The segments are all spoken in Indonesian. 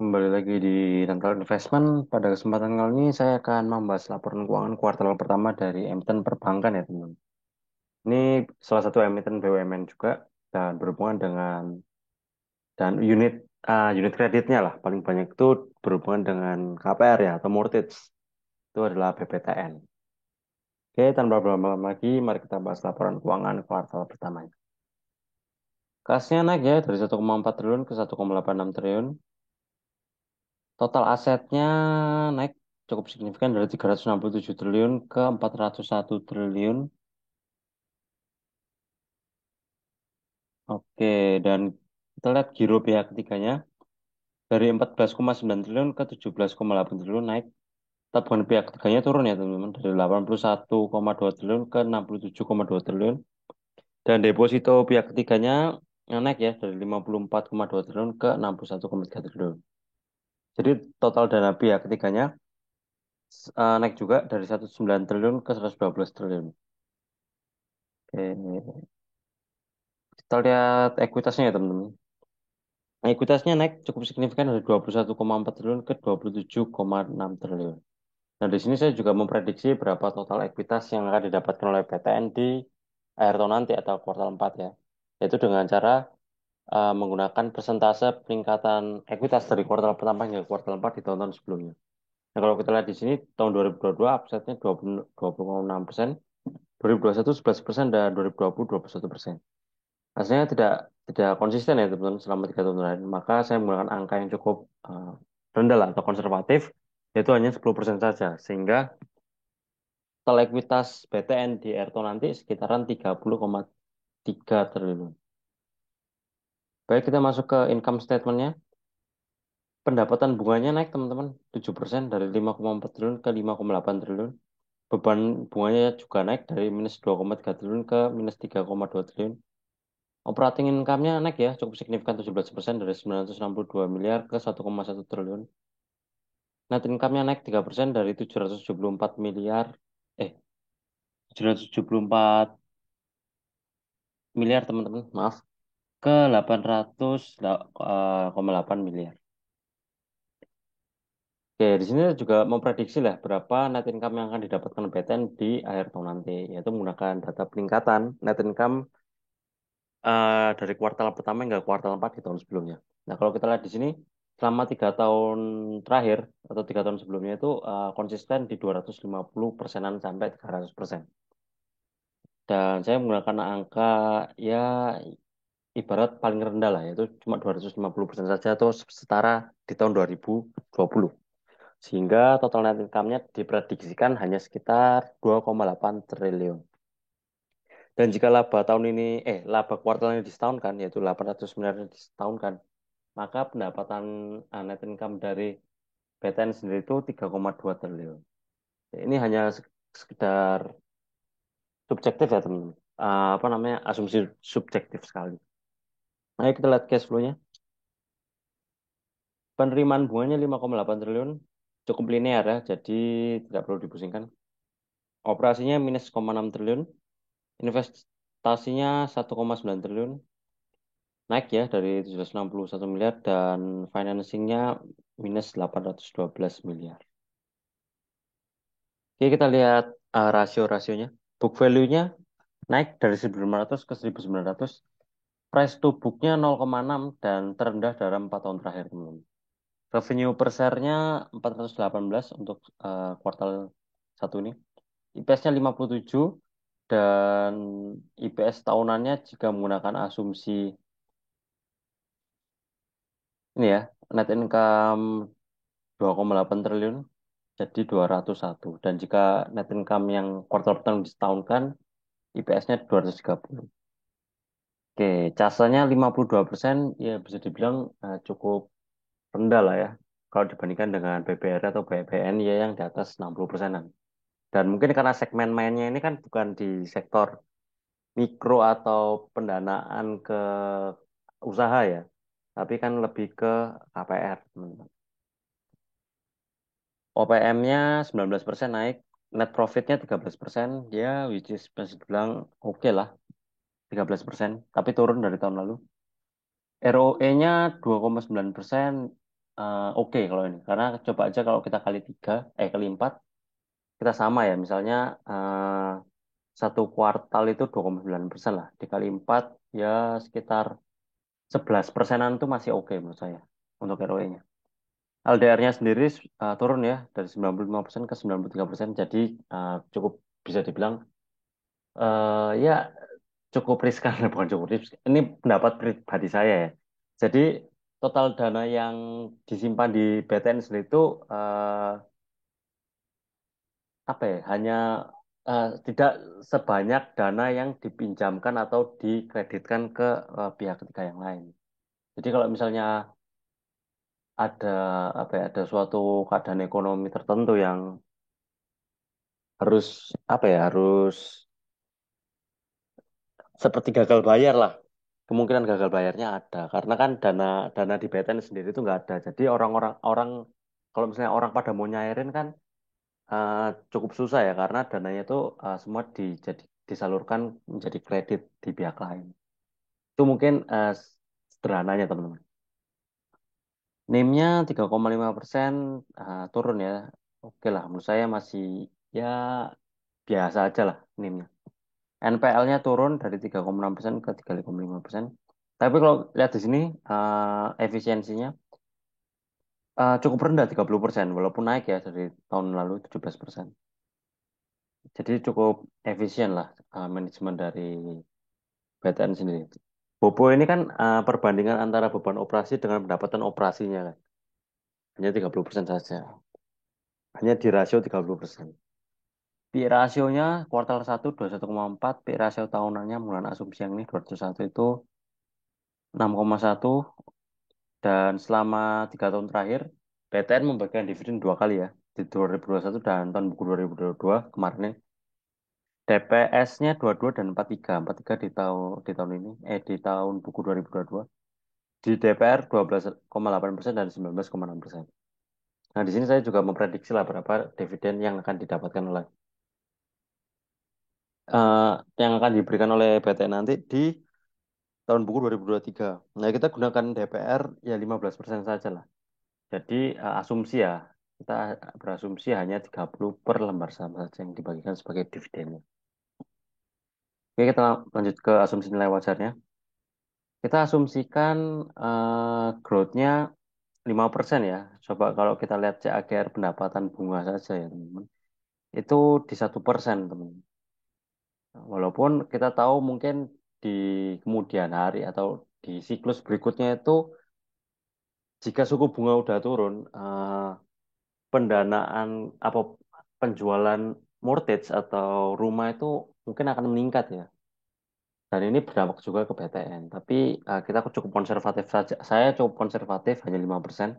Kembali lagi di Rental Investment. Pada kesempatan kali ini saya akan membahas laporan keuangan kuartal pertama dari emiten perbankan ya teman. Ini salah satu emiten BUMN juga dan berhubungan dengan dan unit kreditnya lah paling banyak itu berhubungan dengan KPR ya atau mortgage itu adalah BPTN. Oke, tanpa berlama-lama lagi, mari kita bahas laporan keuangan kuartal pertama. Kasnya naik ya dari 1,4 triliun ke 1,86 triliun. Total asetnya naik cukup signifikan dari 367 triliun ke 401 triliun. Oke, dan kita lihat giro pihak ketiganya dari 14,9 triliun ke 17,8 triliun naik. Tabungan pihak ketiganya turun ya teman-teman dari 81,2 triliun ke 67,2 triliun. Dan deposito pihak ketiganya naik ya dari 54,2 triliun ke 61,3 triliun. Jadi total dana pihak ketiganya naik juga dari 109 triliun ke 112 triliun. Oke. Kita lihat ekuitasnya ya teman-teman. Ekuitasnya naik cukup signifikan dari 21,4 triliun ke 27,6 triliun. Nah, di sini saya juga memprediksi berapa total ekuitas yang akan didapatkan oleh PTN di akhir tahun nanti atau kuartal 4 ya. Yaitu dengan cara menggunakan persentase peningkatan ekuitas dari kuartal pertama hingga kuartal 4 di tahun-tahun sebelumnya. Nah, kalau kita lihat di sini tahun 2022 upside-nya 20,6%, 2021 11% dan 2020 21%. Hasilnya tidak konsisten ya teman-teman selama 3 tahun terakhir. Maka saya menggunakan angka yang cukup rendah lah atau konservatif, yaitu hanya 10% saja. Sehingga total ekuitas BTN di Erto nanti sekitaran 30,3 triliun. Baik, kita masuk ke income statement-nya. Pendapatan bunganya naik teman-teman 7% dari 5,4 triliun ke 5,8 triliun. Beban bunganya juga naik dari minus 2,3 triliun ke minus 3,2 triliun. Operating income-nya naik ya, cukup signifikan 17% dari 962 miliar ke 1,1 triliun. Net income-nya naik 3% dari 774 miliar, 774 miliar teman-teman, maaf, ke 800,8 miliar. Oke, di sini juga memprediksi lah berapa net income yang akan didapatkan BTN di akhir tahun nanti, yaitu menggunakan data peningkatan net income dari kuartal pertama hingga kuartal 4 di tahun sebelumnya. Nah, kalau kita lihat di sini, selama 3 tahun terakhir atau 3 tahun sebelumnya itu konsisten di 250 persenan sampai 300%. Dan saya menggunakan angka ya ibarat paling rendah lah, yaitu cuma 250% saja atau setara di tahun 2020. Sehingga total net income-nya diprediksikan hanya sekitar 2,8 triliun. Dan jika laba kuartal ini disetahunkan, yaitu 800 miliar disetahunkan, maka pendapatan net income dari BTN sendiri itu 3,2 triliun. Ini hanya sekedar subjektif ya teman-teman. Apa namanya asumsi subjektif sekali. Ayo kita lihat cash flow-nya. Penerimaan bunganya 5,8 triliun, cukup linear ya, jadi tidak perlu dipusingkan. Operasinya minus 0,6 triliun, investasinya 1,9 triliun, naik ya dari 761 miliar dan financingnya minus 812 miliar. Oke, kita lihat rasio-rasionya. Book value-nya naik dari 1.500 ke 1.900. Price to book-nya 0,6 dan terendah dalam 4 tahun terakhir, teman-teman. Revenue per share-nya 418 untuk kuartal 1 ini. IPS-nya 57 dan IPS tahunannya jika menggunakan asumsi ini ya, net income 2,8 triliun jadi 201 dan jika net income yang kuartal pertama disetahunkan IPS-nya 230. Oke, casanya 52% ya bisa dibilang cukup rendah lah ya kalau dibandingkan dengan BBR atau BBN ya yang di atas 60%-an. Dan mungkin karena segmen mainnya ini kan bukan di sektor mikro atau pendanaan ke usaha ya, tapi kan lebih ke KPR, teman-teman. OPM-nya 19% naik, net profit-nya 13%, ya which is masih bilang oke lah, 13%, tapi turun dari tahun lalu. ROE-nya 2,9%, oke kalau ini. Karena coba aja kalau kita kali tiga, kali empat, kita sama ya. Misalnya satu kuartal itu 2,9% lah. Dikali empat ya sekitar 11%-an itu masih oke menurut saya untuk ROE-nya. LDR-nya sendiri turun ya dari 95% ke 93%. Jadi cukup bisa dibilang ya cukup riskan, bukan cukup riskan. Ini pendapat pribadi saya ya. Jadi total dana yang disimpan di BTN sendiri itu apa ya? Hanya tidak sebanyak dana yang dipinjamkan atau dikreditkan ke pihak ketiga yang lain. Jadi kalau misalnya ada apa ya, ada suatu keadaan ekonomi tertentu yang harus apa ya, harus seperti gagal bayar lah. Kemungkinan gagal bayarnya ada karena kan dana dana di BTN sendiri itu nggak ada. Jadi orang-orang orang kalau misalnya orang pada mau nyairin kan eh, cukup susah ya karena dananya itu semua disalurkan menjadi kredit di pihak lain. Itu mungkin sederhananya teman-teman. NIM-nya 3,5% turun ya. Oke lah, menurut saya masih ya biasa aja lah NIM-nya. NPL-nya turun dari 3,6% ke 3,5%. Tapi kalau lihat di sini efisiensinya cukup rendah 30%, walaupun naik ya dari tahun lalu 17%. Jadi cukup efisien lah manajemen dari BTN sendiri. Bobo ini kan perbandingan antara beban operasi dengan pendapatan operasinya kan. Hanya 30% saja. Hanya di rasio 30%. PI rasionya kuartal 1 21,4, PI rasio tahunannya bulan asumsi yang ini 201 itu 6,1. Dan selama 3 tahun terakhir, BTN membagikan dividen 2 kali ya, di 2021 dan tahun buku 2022 kemarin ini. DPS-nya 22 dan 43, 43 di tahun ini, di tahun buku 2022. Di DPR 12,8% dan 19,6%. Nah, di sini saya juga memprediksi lah berapa dividen yang akan didapatkan oleh eh, yang akan diberikan oleh BTN nanti di tahun buku 2023. Nah, kita gunakan DPR ya 15% saja lah. Jadi asumsi ya, kita berasumsi hanya 30 per lembar saham saja yang dibagikan sebagai dividennya. Oke, kita lanjut ke asumsi nilai wajarnya. Kita asumsikan growth-nya 5% ya. Coba kalau kita lihat CAGR pendapatan bunga saja ya teman-teman. Itu di 1% teman. Walaupun kita tahu mungkin di kemudian hari atau di siklus berikutnya itu jika suku bunga udah turun, pendanaan apa penjualan mortgage atau rumah itu mungkin akan meningkat ya. Dan ini berdampak juga ke BTN. Tapi kita cukup konservatif saja. Saya cukup konservatif hanya 5%.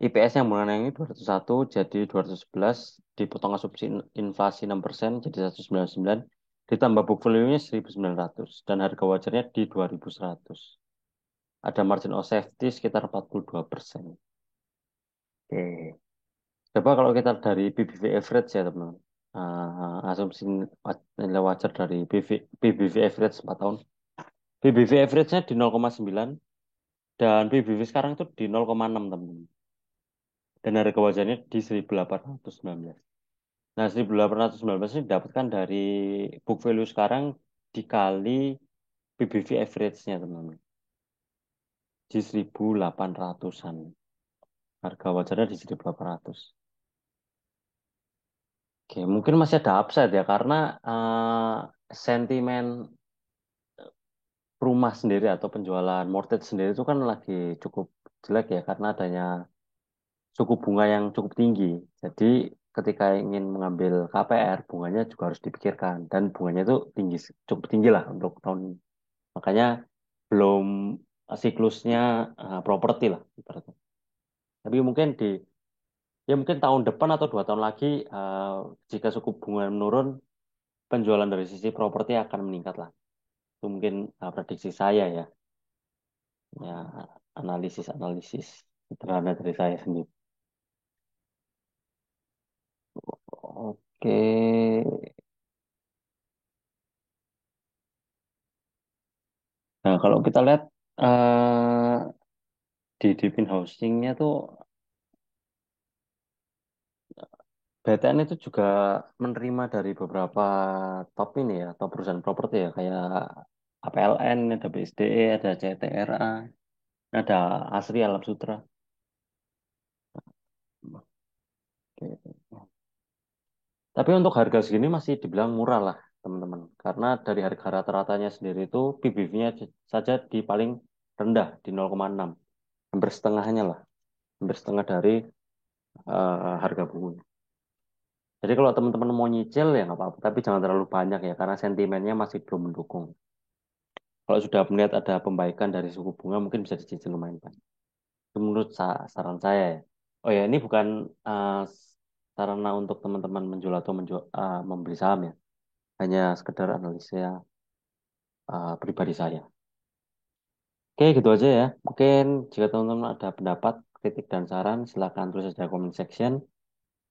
IPS yang bulan ini 201 jadi 211 dipotong asumsi inflasi 6% jadi 199 ditambah book value-nya 1900 dan harga wajarnya di 2100. Ada margin of safety sekitar 42%. Oke. Coba kalau kita dari BBV average ya teman. Asumsi nilai wajar dari BBV average 4 tahun. BBV average-nya di 0,9 dan BBV sekarang itu di 0,6 teman. Dan harga wajarnya di 1819. Nah, 1819 ini didapatkan dari book value sekarang dikali BBV average-nya teman-teman. Di 1800-an. Harga wajarnya di 1800. Oke, mungkin masih ada upside ya karena sentimen rumah sendiri atau penjualan mortgage sendiri itu kan lagi cukup jelek ya karena adanya suku bunga yang cukup tinggi. Jadi ketika ingin mengambil KPR, bunganya juga harus dipikirkan dan bunganya itu tinggi, cukup tinggi lah untuk tahun ini. Makanya belum siklusnya properti lah ibaratnya. Tapi mungkin ya mungkin tahun depan atau 2 tahun lagi jika suku bunga menurun, penjualan dari sisi properti akan meningkat lah. Itu mungkin prediksi saya ya. Ya, analisis-analisis sederhana dari saya sendiri. Oke. Nah, kalau kita lihat di Deepin Housingnya tuh BTN itu juga menerima dari beberapa top ini ya, top perusahaan properti ya, kayak APLN, ada BSDE, ada CTRA, ada Asri Alam Sutra. Oke. Tapi untuk harga segini masih dibilang murah lah, teman-teman. Karena dari harga rata-ratanya sendiri itu PBV-nya saja di paling rendah di 0,6. Hampir setengahnya lah. Hampir setengah dari harga buku. Jadi kalau teman-teman mau nyicil ya nggak apa-apa. Tapi jangan terlalu banyak ya, karena sentimennya masih belum mendukung. Kalau sudah melihat ada pembaikan dari suku bunga, mungkin bisa dicicil lumayan banyak. Itu menurut saran saya ya. Oh ya, ini bukan sarana untuk teman-teman menjual atau membeli saham ya. Hanya sekedar analisa pribadi saya. Oke, gitu aja ya. Mungkin jika teman-teman ada pendapat, kritik, dan saran, silakan tulis saja comment section.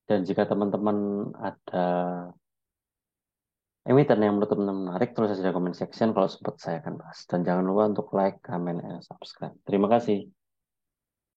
Dan jika teman-teman ada emiten yang menurut teman-teman menarik, tulis saja comment section kalau sempat saya akan bahas. Dan jangan lupa untuk like, comment, and subscribe. Terima kasih.